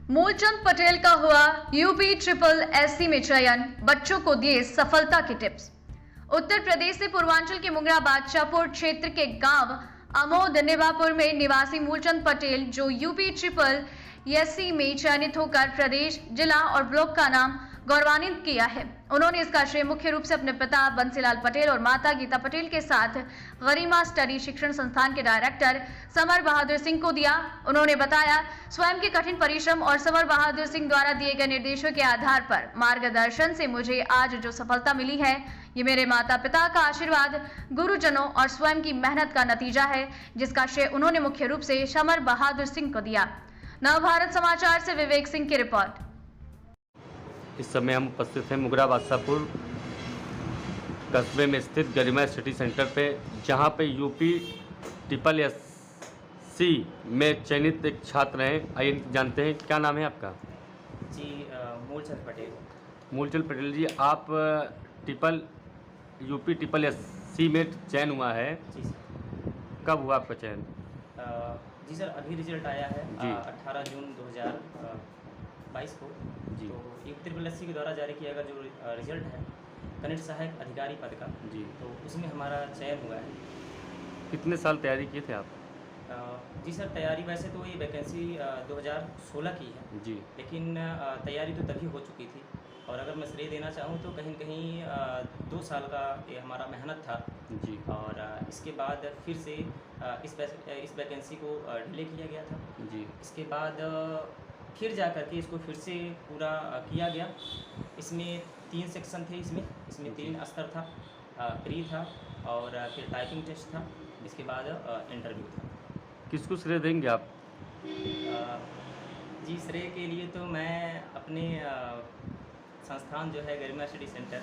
मूलचंद पटेल का हुआ UP triple SC में चयन, बच्चों को दिए सफलता के टिप्स। उत्तर प्रदेश से पूर्वांचल के मुंगरा बादशाहपुर क्षेत्र के गांव अमोद निवापुर में निवासी मूलचंद पटेल, जो यूपी ट्रिपल एससी में चयनित होकर प्रदेश, जिला और ब्लॉक का नाम गौरवान्वित किया है। उन्होंने इसका श्रेय मुख्य रूप से अपने पिता बंसीलाल पटेल और माता गीता पटेल के साथ गरिमा स्टडी शिक्षण संस्थान के डायरेक्टर समर बहादुर सिंह को दिया। उन्होंने बताया, स्वयं के कठिन परिश्रम और समर बहादुर सिंह द्वारा दिए गए निर्देशों के आधार पर मार्गदर्शन से मुझे आज जो सफलता मिली है, ये मेरे माता पिता का आशीर्वाद, गुरुजनों और स्वयं की मेहनत का नतीजा है, जिसका श्रेय उन्होंने मुख्य रूप से समर बहादुर सिंह को दिया। नवभारत समाचार से विवेक सिंह की रिपोर्ट। इस समय हम उपस्थित हैं मुंगरा बादशाहपुर कस्बे में स्थित गरिमा स्टडी सेंटर पे, जहां पे यूपी ट्रिपल एससी में चयनित एक छात्र हैं। आइए जानते हैं, क्या नाम है आपका? जी, मूलचंद पटेल। मूलचंद पटेल जी, आप यूपी ट्रिपल एससी में चयन हुआ है। जी सर। कब हुआ आपका चयन? जी सर, अभी रिजल्ट आया है जी। 18 जून 2022 को। जी। तो यूपी ट्रिपल एससी के द्वारा जारी किया गया जो रिजल्ट है कनिष्ठ सहायक अधिकारी पद का, जी, तो उसमें हमारा चयन हुआ है। कितने साल तैयारी किए थे आप? जी सर, तैयारी वैसे तो ये वैकेंसी 2016 की है, जी, लेकिन तैयारी तो तभी हो चुकी थी। और अगर मैं श्रेय देना चाहूँ तो कहीं कहीं 2 साल का ये हमारा मेहनत था। जी, और इसके बाद फिर से इस वैकेंसी को डिले किया गया था। जी, इसके बाद फिर जा कर के इसको फिर से पूरा किया गया। इसमें 3 सेक्शन थे। इसमें 3 स्तर था, प्री था और फिर टाइपिंग टेस्ट था। इसके बाद इंटरव्यू था। किसको श्रेय देंगे आप? जी, श्रेय के लिए तो मैं अपने संस्थान जो है गरिमा स्टडी सेंटर,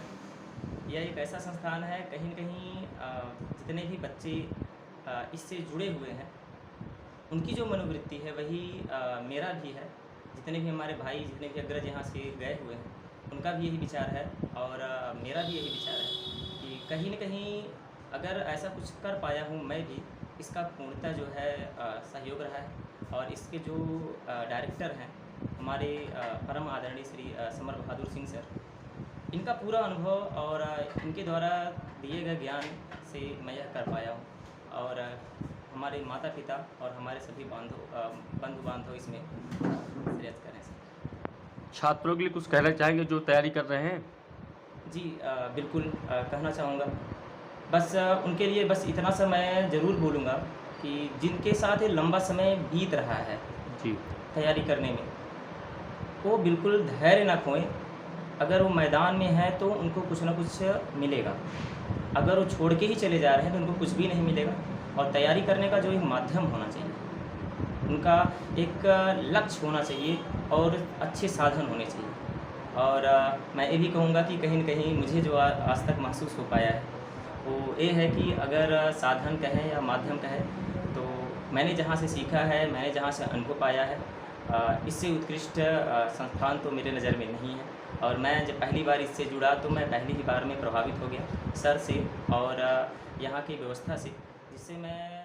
यह एक ऐसा संस्थान है, कहीं न कहीं जितने भी बच्चे इससे जुड़े हुए हैं, उनकी जो मनोवृत्ति है वही मेरा भी है। जितने भी हमारे भाई, जितने भी अग्रज यहाँ से गए हुए हैं, उनका भी यही विचार है और मेरा भी यही विचार है कि कहीं न कहीं अगर ऐसा कुछ कर पाया हूँ मैं भी, इसका पूर्णतः जो है सहयोग रहा है। और इसके जो डायरेक्टर हैं हमारे परम आदरणीय श्री समर बहादुर सिंह सर, इनका पूरा अनुभव और इनके द्वारा दिए गए ज्ञान से मैं यह कर पाया हूँ। और हमारे माता पिता और हमारे सभी बंधु बांधव इसमें श्रेयस करें सर। छात्रों के लिए कुछ कहना चाहेंगे जो तैयारी कर रहे हैं? जी, बिल्कुल कहना चाहूँगा। बस उनके लिए बस इतना सा मैं ज़रूर बोलूँगा कि जिनके साथ ये लंबा समय बीत रहा है जी, तैयारी करने में, वो बिल्कुल धैर्य ना खोएं। अगर वो मैदान में है तो उनको कुछ ना कुछ मिलेगा। अगर वो छोड़ के ही चले जा रहे हैं तो उनको कुछ भी नहीं मिलेगा। और तैयारी करने का जो एक माध्यम होना चाहिए, उनका एक लक्ष्य होना चाहिए और अच्छे साधन होने चाहिए। और मैं ये भी कहूँगा कि कहीं न कहीं मुझे जो आज तक महसूस हो पाया है वो ये है कि अगर साधन कहें या माध्यम कहें, तो मैंने जहाँ से सीखा है, मैंने जहाँ से अनुभव पाया है, इससे उत्कृष्ट संस्थान तो मेरे नज़र में नहीं है। और मैं जब पहली बार इससे जुड़ा तो मैं पहली ही बार में प्रभावित हो गया सर से और यहाँ की व्यवस्था से, जिससे मैं